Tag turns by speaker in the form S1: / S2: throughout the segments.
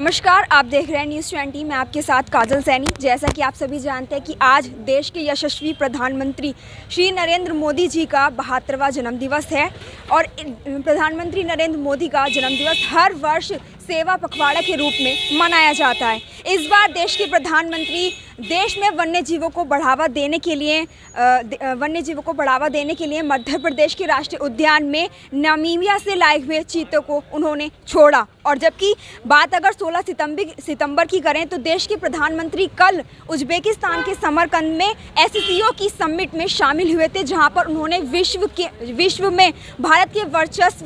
S1: नमस्कार, आप देख रहे हैं न्यूज़ 20। मैं आपके साथ काजल सैनी। जैसा कि आप सभी जानते हैं कि आज देश के यशस्वी प्रधानमंत्री श्री नरेंद्र मोदी जी का 72वां जन्मदिवस है और प्रधानमंत्री नरेंद्र मोदी का जन्मदिवस हर वर्ष सेवा पखवाड़ा के रूप में मनाया जाता है। इस बार देश के प्रधानमंत्री देश में वन्य जीवों को बढ़ावा देने के लिए मध्य प्रदेश के राष्ट्रीय उद्यान में नामीबिया से लाए हुए चीतों को उन्होंने छोड़ा। और जबकि बात अगर 16 सितंबर की करें तो देश के प्रधानमंत्री कल उज्बेकिस्तान के समरकंद में एससीओ की समिट में शामिल हुए थे, जहां पर उन्होंने विश्व में भारत के वर्चस्व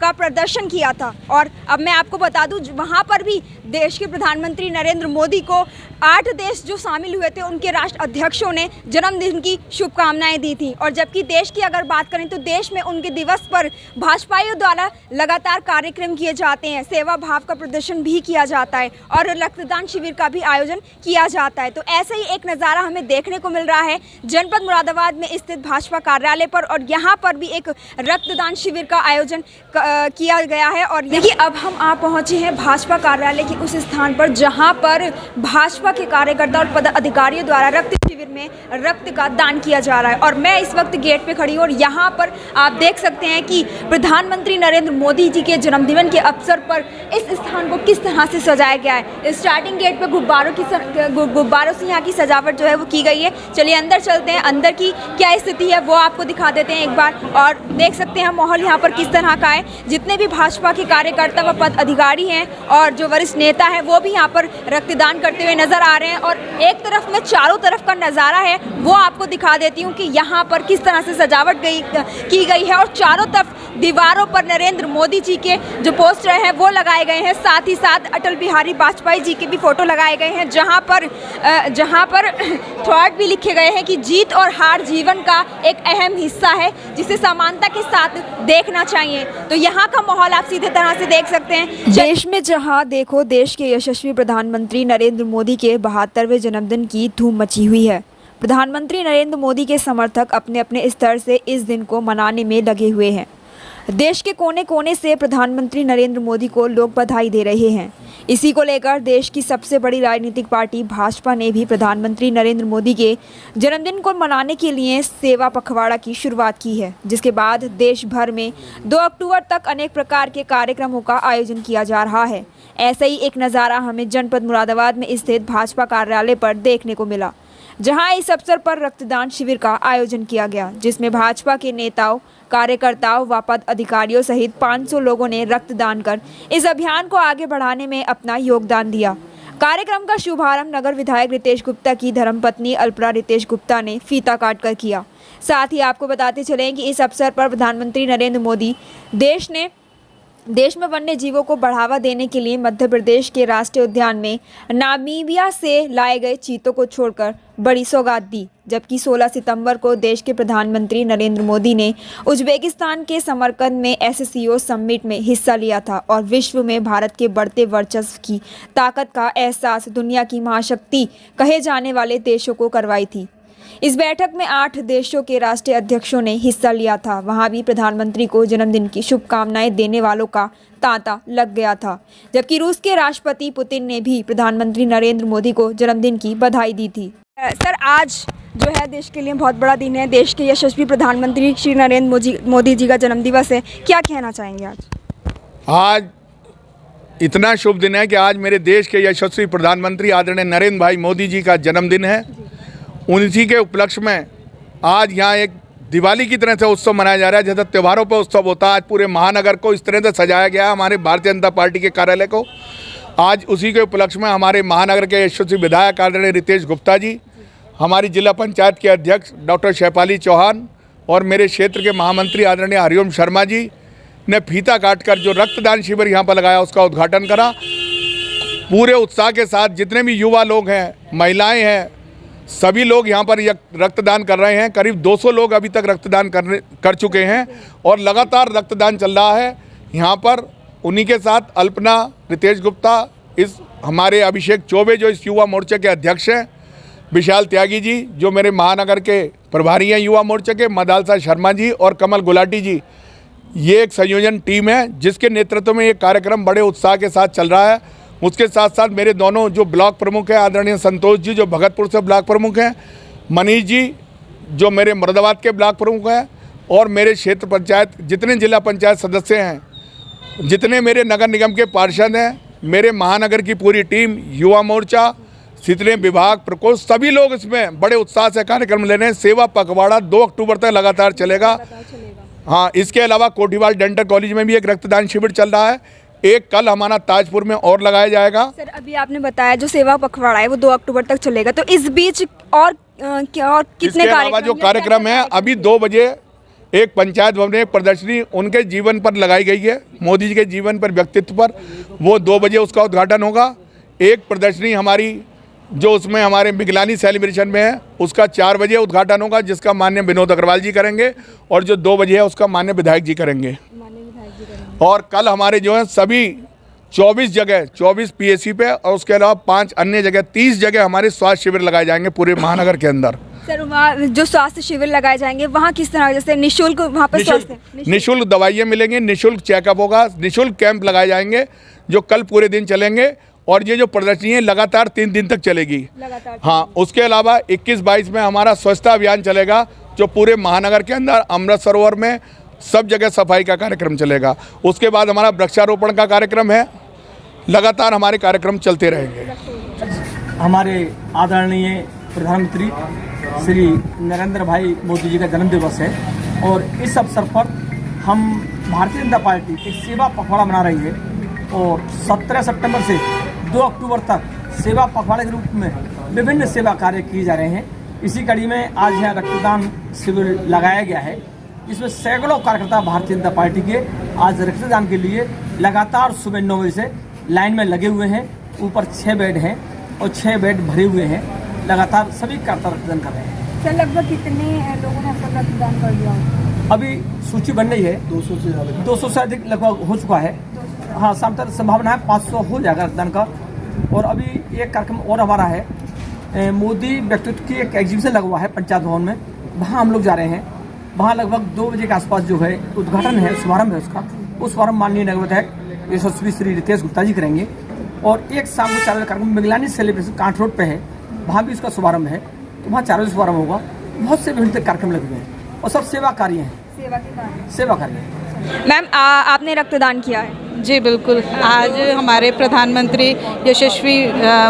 S1: का प्रदर्शन किया था। और अब मैं आपको बता दूं, वहां पर भी देश के प्रधानमंत्री नरेंद्र मोदी को 8 देश जो शामिल हुए थे उनके राष्ट्र अध्यक्षों ने जन्मदिन की शुभकामनाएं दी थी। और जबकि देश की अगर बात करें तो देश में उनके दिवस पर भाजपाइयों द्वारा लगातार कार्यक्रम किए जाते हैं, सेवा भाव का प्रदर्शन भी किया जाता है और रक्तदान शिविर का भी आयोजन किया जाता है। तो ऐसे ही एक नज़ारा हमें देखने को मिल रहा है जनपद मुरादाबाद में स्थित भाजपा कार्यालय पर, और यहाँ पर भी एक रक्तदान शिविर का आयोजन किया गया है। और देखिए, अब हम आ पहुँचे हैं भाजपा कार्यालय के उस स्थान पर जहाँ पर भाजपा के कार्यकर्ता और पदाधिकारियों द्वारा रक्त शिविर में रक्त का दान किया जा रहा है। और मैं इस वक्त गेट पे खड़ी हूँ और यहाँ पर आप देख सकते हैं कि प्रधानमंत्री नरेंद्र मोदी जी के जन्मदिन के अवसर पर इस स्थान को किस तरह से सजाया गया है। स्टार्टिंग गेट पे गुब्बारों से यहाँ की सजावट जो है वो की गई है। चलिए अंदर चलते हैं, अंदर की क्या स्थिति है वो आपको दिखा देते हैं एक बार। और देख सकते हैं माहौल यहाँ पर किस तरह का है। जितने भी भाजपा के कार्यकर्ता व पदाधिकारी हैं और जो वरिष्ठ नेता हैं वो भी यहाँ पर रक्तदान करते हुए नजर आ रहे हैं। और एक तरफ में चारों तरफ का नज़ारा है वो आपको दिखा देती हूँ कि यहाँ पर किस तरह से सजावट की गई है। और चारों तरफ दीवारों पर नरेंद्र मोदी जी के जो पोस्टर हैं वो लगाए गए हैं, साथ ही साथ अटल बिहारी वाजपेयी जी के भी फोटो लगाए गए हैं, जहाँ पर थॉट भी लिखे गए हैं कि जीत और हार जीवन का एक अहम हिस्सा है जिसे समानता के साथ देखना चाहिए। तो यहाँ का माहौल आप सीधे तरह से देख सकते हैं। देश में जहाँ देखो देश के यशस्वी प्रधानमंत्री नरेंद्र मोदी के 72वें जन्मदिन की धूम मची हुई है। प्रधानमंत्री नरेंद्र मोदी के समर्थक अपने अपने स्तर से इस दिन को मनाने में लगे हुए हैं। देश के कोने कोने से प्रधानमंत्री नरेंद्र मोदी को लोग बधाई दे रहे हैं। इसी को लेकर देश की सबसे बड़ी राजनीतिक पार्टी भाजपा ने भी प्रधानमंत्री नरेंद्र मोदी के जन्मदिन को मनाने के लिए सेवा पखवाड़ा की शुरुआत की है, जिसके बाद देश भर में 2 अक्टूबर तक अनेक प्रकार के कार्यक्रमों का आयोजन किया जा रहा है। ऐसा ही एक नज़ारा हमें जनपद मुरादाबाद में स्थित भाजपा कार्यालय पर देखने को मिला, जहां इस अवसर पर रक्तदान शिविर का आयोजन किया गया, जिसमें भाजपा के नेताओं, कार्यकर्ताओं व पदाधिकारियों सहित 500 लोगों ने रक्तदान कर इस अभियान को आगे बढ़ाने में अपना योगदान दिया। कार्यक्रम का शुभारंभ नगर विधायक रितेश गुप्ता की धर्मपत्नी अल्पना रितेश गुप्ता ने फीता काटकर किया। साथ ही आपको बताते चलें कि इस अवसर पर प्रधानमंत्री नरेंद्र मोदी देश में वन्य जीवों को बढ़ावा देने के लिए मध्य प्रदेश के राष्ट्रीय उद्यान में नामीबिया से लाए गए चीतों को छोड़कर बड़ी सौगात दी। जबकि 16 सितंबर को देश के प्रधानमंत्री नरेंद्र मोदी ने उज्बेकिस्तान के समरकंद में एससीओ समिट में हिस्सा लिया था और विश्व में भारत के बढ़ते वर्चस्व की ताकत का एहसास दुनिया की महाशक्ति कहे जाने वाले देशों को करवाई थी। इस बैठक में 8 देशों के राष्ट्रीय अध्यक्षों ने हिस्सा लिया था। वहां भी प्रधानमंत्री को जन्मदिन की शुभकामनाएं देने वालों का तांता लग गया था। जबकि रूस के राष्ट्रपति पुतिन ने भी प्रधानमंत्री नरेंद्र मोदी को जन्मदिन की बधाई दी थी। सर, आज जो है देश के लिए बहुत बड़ा दिन है। देश के यशस्वी प्रधानमंत्री श्री नरेंद्र मोदी जी का जन्मदिवस है। क्या कहना चाहेंगे
S2: आज इतना शुभ दिन है कि आज मेरे देश के यशस्वी प्रधानमंत्री आदरणीय नरेंद्र भाई मोदी जी का जन्मदिन है। उन्हीं के उपलक्ष्य में आज यहाँ एक दिवाली की तरह से उत्सव मनाया जा रहा है। जैसे त्योहारों पर उत्सव होता है, आज पूरे महानगर को इस तरह से सजाया गया है हमारे भारतीय जनता पार्टी के कार्यालय को। आज उसी के उपलक्ष्य में हमारे महानगर के यशस्वी विधायक आदरणीय रितेश गुप्ता जी, हमारी जिला पंचायत के अध्यक्ष डॉक्टर शैफाली चौहान और मेरे क्षेत्र के महामंत्री आदरणीय हरिओम शर्मा जी ने फीता काटकर जो रक्तदान शिविर यहाँ पर लगाया उसका उद्घाटन करा। पूरे उत्साह के साथ जितने भी युवा लोग हैं, महिलाएँ हैं, सभी लोग यहाँ पर रक्तदान कर रहे हैं। करीब 200 लोग अभी तक रक्तदान कर चुके हैं और लगातार रक्तदान चल रहा है यहाँ पर। उन्हीं के साथ अल्पना रितेश गुप्ता, इस हमारे अभिषेक चौबे जो इस युवा मोर्चे के अध्यक्ष हैं, विशाल त्यागी जी जो मेरे महानगर के प्रभारी हैं युवा मोर्चे के, मदालसा शर्मा जी और कमल गुलाटी जी, ये एक संयोजन टीम है जिसके नेतृत्व में ये कार्यक्रम बड़े उत्साह के साथ चल रहा है। उसके साथ साथ मेरे दोनों जो ब्लॉक प्रमुख हैं, आदरणीय संतोष जी जो भगतपुर से ब्लॉक प्रमुख हैं, मनीष जी जो मेरे मुरादाबाद के ब्लॉक प्रमुख हैं, और मेरे क्षेत्र पंचायत जितने जिला पंचायत सदस्य हैं, जितने मेरे नगर निगम के पार्षद हैं, मेरे महानगर की पूरी टीम, युवा मोर्चा, जितने विभाग प्रकोष्ठ, सभी लोग इसमें बड़े उत्साह से कार्यक्रम ले रहे हैं। सेवा पखवाड़ा 2 अक्टूबर तक लगातार चलेगा। हाँ, इसके अलावा कोठीवाल डेंटल कॉलेज में भी एक रक्तदान शिविर चल रहा है। एक कल हमारा ताजपुर में और लगाया जाएगा।
S1: सर, अभी आपने बताया जो सेवा पखवाड़ा है वो 2 अक्टूबर तक चलेगा, तो इस बीच और क्या और कितने
S2: जो कार्यक्रम है, अभी 2 बजे एक पंचायत भवन में एक प्रदर्शनी उनके जीवन पर लगाई गई है, मोदी जी के जीवन पर, व्यक्तित्व पर, वो 2 बजे उसका उद्घाटन होगा। एक प्रदर्शनी हमारी जो उसमें हमारे मिगलानी सेलिब्रेशन में है, उसका 4 बजे उद्घाटन होगा, जिसका माननीय विनोद अग्रवाल जी करेंगे, और जो 2 बजे है उसका माननीय विधायक जी करेंगे। और कल हमारे जो है सभी 24 जगह 24 पीएससी पे, और उसके अलावा 5 अन्य जगह 30 जगह हमारे स्वास्थ्य शिविर लगाए जाएंगे पूरे महानगर के अंदर।
S1: सर, वहाँ जो स्वास्थ्य शिविर लगाए जाएंगे वहाँ किस तरह, जैसे निःशुल्क वहाँ पर
S2: निःशुल्क दवाइयाँ मिलेंगी, निःशुल्क चेकअप होगा, निःशुल्क कैंप लगाए जाएंगे जो कल पूरे दिन चलेंगे, और ये जो प्रदर्शनी है लगातार 3 दिन तक चलेगी। हाँ, उसके अलावा 21-22 में हमारा स्वच्छता अभियान चलेगा, जो पूरे महानगर के अंदर अमृत सरोवर में सब जगह सफाई का कार्यक्रम चलेगा। उसके बाद हमारा वृक्षारोपण का कार्यक्रम है। लगातार हमारे कार्यक्रम चलते रहेंगे।
S3: हमारे आदरणीय प्रधानमंत्री श्री नरेंद्र भाई मोदी जी का जन्म दिवस है, और इस अवसर पर हम भारतीय जनता पार्टी एक सेवा पखवाड़ा मना रही है, और 17 सितंबर से 2 अक्टूबर तक सेवा पखवाड़े के रूप में विभिन्न सेवा कार्य किए जा रहे हैं। इसी कड़ी में आज यहाँ रक्तदान शिविर लगाया गया है, जिसमें सैकड़ों कार्यकर्ता भारतीय जनता पार्टी के आज रक्तदान के लिए लगातार सुबह 9 बजे से लाइन में लगे हुए हैं। ऊपर 6 बेड हैं और 6 बेड भरे हुए हैं। लगातार सभी कार्यकर्ता रक्तदान कर रहे हैं।
S1: सर, लगभग कितने लोगों ने अब तक रक्तदान कर दिया?
S3: अभी सूची बन रही है, 200 से अधिक लगभग हो चुका है। हाँ, शाम तक संभावना है 500 हो जाएगा रक्तदान का। और अभी एक कार्यक्रम और हमारा है, मोदी व्यक्तित्व की एक एग्जीबिशन लगा हुआ है पंचायत भवन में, वहाँ हम लोग जा रहे हैं। वहाँ लगभग 2 बजे के आसपास जो है उद्घाटन है, शुभारंभ है उसका। उस शुभारंभ माननीय नगर विधायक यशस्वी श्री रितेश गुप्ता जी करेंगे। और एक शाम को 4 बजे कार्यक्रम मिगलानी सेलिब्रेशन कांठ रोड पे है, वहाँ भी उसका शुभारंभ है, तो वहाँ 4 बजे शुभारंभ होगा। बहुत से विभिन्न कार्यक्रम लगे हुए हैं, और सब सेवा कार्य हैं। सेवा कार्य हैं।
S1: मैम, आपने रक्तदान किया है?
S4: जी बिल्कुल। आज हमारे प्रधानमंत्री यशस्वी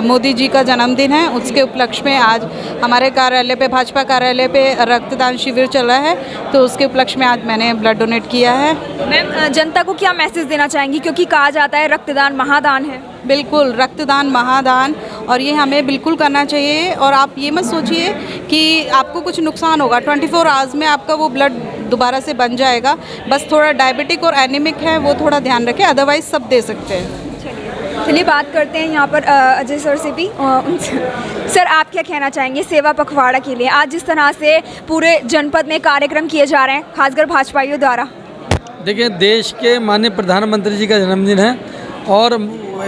S4: मोदी जी का जन्मदिन है, उसके उपलक्ष्य में आज हमारे कार्यालय पे, भाजपा कार्यालय पे रक्तदान शिविर चल रहा है, तो उसके उपलक्ष्य में आज मैंने ब्लड डोनेट किया है।
S1: मैम, जनता को क्या मैसेज देना चाहेंगी, क्योंकि कहा जाता है रक्तदान महादान है?
S4: बिल्कुल, रक्तदान महादान, और ये हमें बिल्कुल करना चाहिए। और आप ये मत सोचिए कि आपको कुछ नुकसान होगा, 24 आवर्स में आपका वो ब्लड दोबारा से बन जाएगा। बस थोड़ा डायबिटिक और एनीमिक है, वो थोड़ा ध्यान रखें, अदरवाइज सब दे सकते हैं।
S1: चलिए बात करते हैं यहाँ पर अजय सर से भी। सर, आप क्या कहना चाहेंगे सेवा पखवाड़ा के लिए? आज जिस तरह से पूरे जनपद में कार्यक्रम किए जा रहे हैं, खासकर भाजपाइयों द्वारा।
S5: देखिए, देश के माननीय प्रधानमंत्री जी का जन्मदिन है, और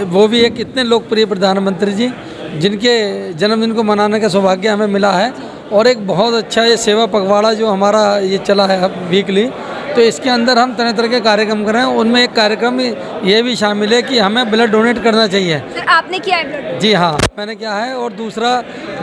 S5: वो भी एक इतने लोकप्रिय प्रधानमंत्री जी जिनके जन्मदिन को मनाने का सौभाग्य हमें मिला है। और एक बहुत अच्छा ये सेवा पखवाड़ा जो हमारा ये चला है वीकली, तो इसके अंदर हम तरह तरह के कार्यक्रम कर रहे हैं। उनमें एक कार्यक्रम ये भी शामिल है कि हमें ब्लड डोनेट करना चाहिए।
S1: सर, आपने किया है ब्लड?
S5: जी हाँ, मैंने किया है। और दूसरा,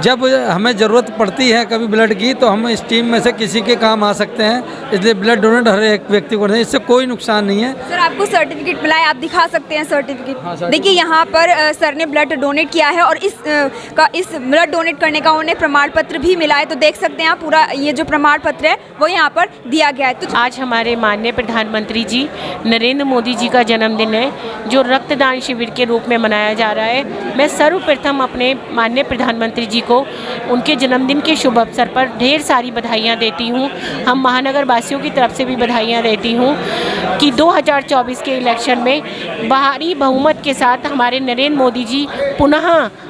S5: जब हमें ज़रूरत पड़ती है कभी ब्लड की, तो हम इस टीम में से किसी के काम आ सकते हैं, इसलिए ब्लड डोनेट हर एक व्यक्ति को, इससे कोई नुकसान नहीं है।
S1: सर, आपको सर्टिफिकेट मिला है, आप दिखा सकते हैं सर्टिफिकेट।
S5: हाँ,
S1: देखिए, यहाँ पर सर ने ब्लड डोनेट किया है, और इस ब्लड डोनेट करने का उन्हें प्रमाण पत्र भी मिला है। तो देख सकते हैं आप, पूरा ये जो प्रमाण पत्र है वो यहाँ पर दिया गया है। तो
S6: आज हमारे माननीय प्रधानमंत्री जी नरेंद्र मोदी जी का जन्मदिन है, जो रक्तदान शिविर के रूप में मनाया जा रहा है। मैं सर्वप्रथम अपने माननीय प्रधानमंत्री जी को उनके जन्मदिन के शुभ अवसर पर ढेर सारी बधाइयाँ देती हूँ। हम महानगर वासियों की तरफ से भी बधाइयाँ देती हूँ कि 2024 के इलेक्शन में भारी बहुमत के साथ हमारे नरेंद्र मोदी जी पुनः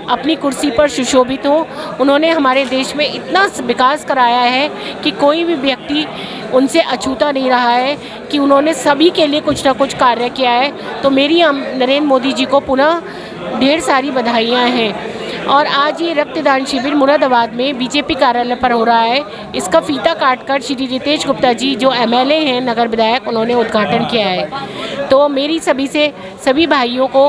S6: अपनी कुर्सी पर सुशोभित हों। उन्होंने हमारे देश में इतना विकास कराया है कि कोई भी व्यक्ति उनसे अछूता नहीं रहा है, कि उन्होंने सभी के लिए कुछ ना कुछ कार्य किया है। तो मेरी नरेंद्र मोदी जी को पुनः ढेर सारी बधाइयाँ हैं। और आज ये रक्तदान शिविर मुरादाबाद में बीजेपी कार्यालय पर हो रहा है। इसका फीता काटकर श्री रितेश गुप्ता जी जो MLA हैं, नगर विधायक, उन्होंने उद्घाटन किया है। तो मेरी सभी भाइयों को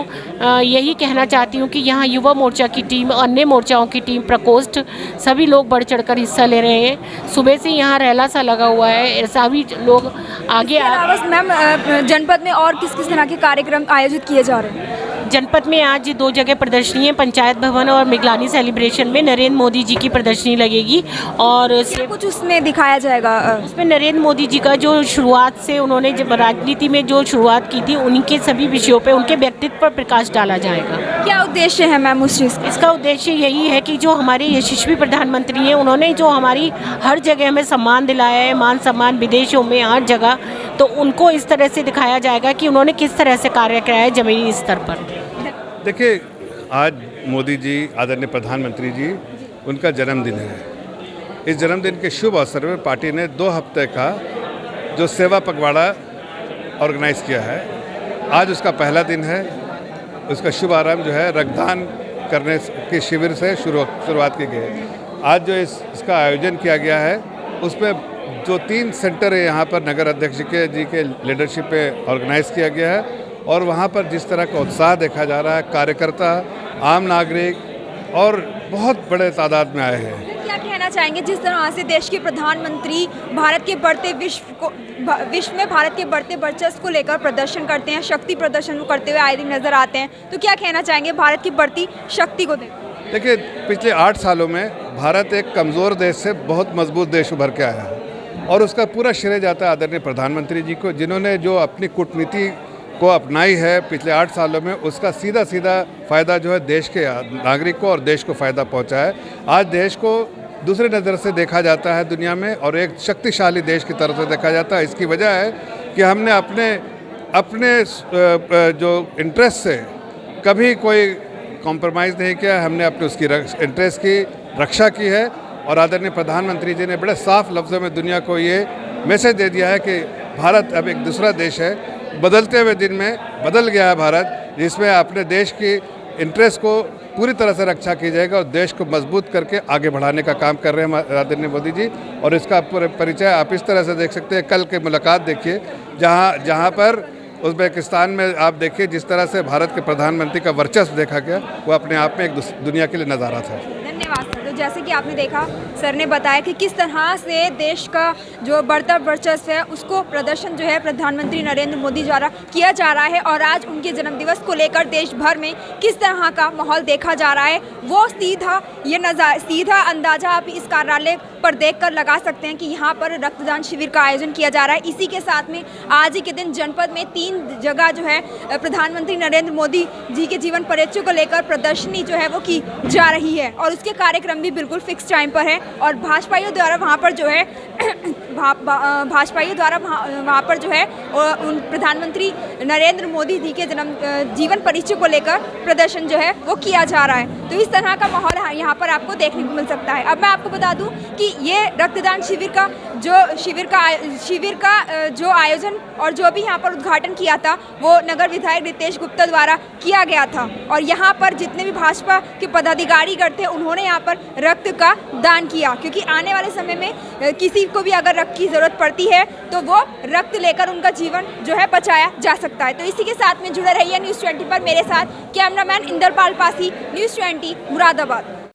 S6: यही कहना चाहती हूँ कि यहाँ युवा मोर्चा की टीम, अन्य मोर्चाओं की टीम, प्रकोष्ठ, सभी लोग बढ़ चढ़कर हिस्सा ले रहे हैं। सुबह से यहाँ रैला सा लगा हुआ है, सभी लोग आगे
S1: मैम जनपद में और किस किस तरह के कार्यक्रम आयोजित किए जा रहे हैं?
S6: जनपद में आज 2 जगह प्रदर्शनी है, पंचायत भवन और मिगलानी सेलिब्रेशन में नरेंद्र मोदी जी की प्रदर्शनी लगेगी और
S1: कुछ उसमें दिखाया जाएगा।
S6: उसमें नरेंद्र मोदी जी का जो शुरुआत से उन्होंने जब राजनीति में जो शुरुआत की थी उनके सभी विषयों पे, उनके व्यक्तित्व पर प्रकाश डाला जाएगा।
S1: क्या उद्देश्य है मैम उस चीज़ का?
S6: इसका उद्देश्य यही है कि जो हमारे यशस्वी प्रधानमंत्री हैं, उन्होंने जो हमारी हर जगह हमें सम्मान दिलाया है, मान सम्मान विदेशों में हर जगह, तो उनको इस तरह से दिखाया जाएगा कि उन्होंने किस तरह से कार्य किया है ज़मीनी स्तर पर।
S7: देखिए, आज मोदी जी, आदरणीय प्रधानमंत्री जी, उनका जन्मदिन है। इस जन्मदिन के शुभ अवसर में पार्टी ने 2 हफ्ते का जो सेवा पखवाड़ा ऑर्गेनाइज किया है, आज उसका पहला दिन है। उसका शुभारंभ जो है रक्तदान करने के शिविर से शुरुआत की गई है। आज जो इसका आयोजन किया गया है उसमें जो 3 सेंटर है यहाँ पर नगर अध्यक्ष जी के लीडरशिप पे ऑर्गेनाइज किया गया है और वहाँ पर जिस तरह का उत्साह देखा जा रहा है, कार्यकर्ता, आम नागरिक और बहुत बड़े तादाद में आए हैं।
S1: क्या कहना चाहेंगे जिस तरह से देश के प्रधानमंत्री भारत के बढ़ते विश्व में भारत के बढ़ते वर्चस्व को लेकर प्रदर्शन करते हैं, शक्ति प्रदर्शन करते हुए आए दिन नजर आते हैं, तो क्या कहना चाहेंगे भारत की बढ़ती शक्ति को देखकर?
S7: देखिए, पिछले 8 सालों में भारत एक कमज़ोर देश से बहुत मजबूत देश उभर के आया है और उसका पूरा श्रेय जाता है आदरणीय प्रधानमंत्री जी को, जिन्होंने जो अपनी कूटनीति को अपनाई है पिछले 8 सालों में, उसका सीधा फ़ायदा जो है देश के नागरिक को और देश को फ़ायदा पहुंचा है। आज देश को दूसरे नज़र से देखा जाता है दुनिया में और एक शक्तिशाली देश की तरफ से देखा जाता है। इसकी वजह है कि हमने अपने जो इंटरेस्ट से कभी कोई कॉम्प्रोमाइज़ नहीं किया, हमने अपने उसकी इंटरेस्ट की रक्षा की है और आदरणीय प्रधानमंत्री जी ने बड़े साफ लफ्ज़ों में दुनिया को ये मैसेज दे दिया है कि भारत अब एक दूसरा देश है, बदलते हुए दिन में बदल गया है भारत, जिसमें अपने देश की इंटरेस्ट को पूरी तरह से रक्षा की जाएगा और देश को मजबूत करके आगे बढ़ाने का काम कर रहे हैं आदरणीय मोदी जी। और इसका पूरे परिचय आप इस तरह से देख सकते हैं। कल की मुलाकात देखिए जहाँ पर उज़्बेकिस्तान में आप देखिए जिस तरह से भारत के प्रधानमंत्री का वर्चस्व देखा गया, वो अपने आप में एक दुनिया के लिए नज़ारा था।
S1: धन्यवाद सर। तो जैसे कि आपने देखा, सर ने बताया कि किस तरह से देश का जो बढ़ता वर्चस्व है उसको प्रदर्शन जो है प्रधानमंत्री नरेंद्र मोदी द्वारा किया जा रहा है और आज उनके जन्मदिवस को लेकर देश भर में किस तरह का माहौल देखा जा रहा है, वो सीधा अंदाजा आप इस कार्यालय पर देखकर लगा सकते हैं कि यहाँ पर रक्तदान शिविर का आयोजन किया जा रहा है। इसी के साथ में आज ही के दिन जनपद में 3 जगह जो है प्रधानमंत्री नरेंद्र मोदी जी के जीवन परिचय को लेकर प्रदर्शनी जो है वो की जा रही है और उसके कार्यक्रम भी बिल्कुल फिक्स टाइम पर है और भाजपाइयों द्वारा वहाँ पर जो है वहाँ पर जो है उन प्रधानमंत्री नरेंद्र मोदी जी के जीवन परिचय को लेकर प्रदर्शन जो है वो किया जा रहा है। तो इस तरह का माहौल यहाँ पर आपको देखने को मिल सकता है। अब मैं आपको बता दूं कि ये रक्तदान शिविर का जो आयोजन और जो भी यहाँ पर उद्घाटन किया था वो नगर विधायक रितेश गुप्ता द्वारा किया गया था और यहाँ पर जितने भी भाजपा के पदाधिकारीगण थे उन्होंने यहाँ पर रक्त का दान किया, क्योंकि आने वाले समय में किसी को भी अगर रक्त की ज़रूरत पड़ती है तो वो रक्त लेकर उनका जीवन जो है बचाया जा सकता है। तो इसी के साथ में जुड़े रहिए न्यूज़ 20 पर मेरे साथ कैमरामैन इंदरपाल पासी, न्यूज़ 20 मुरादाबाद।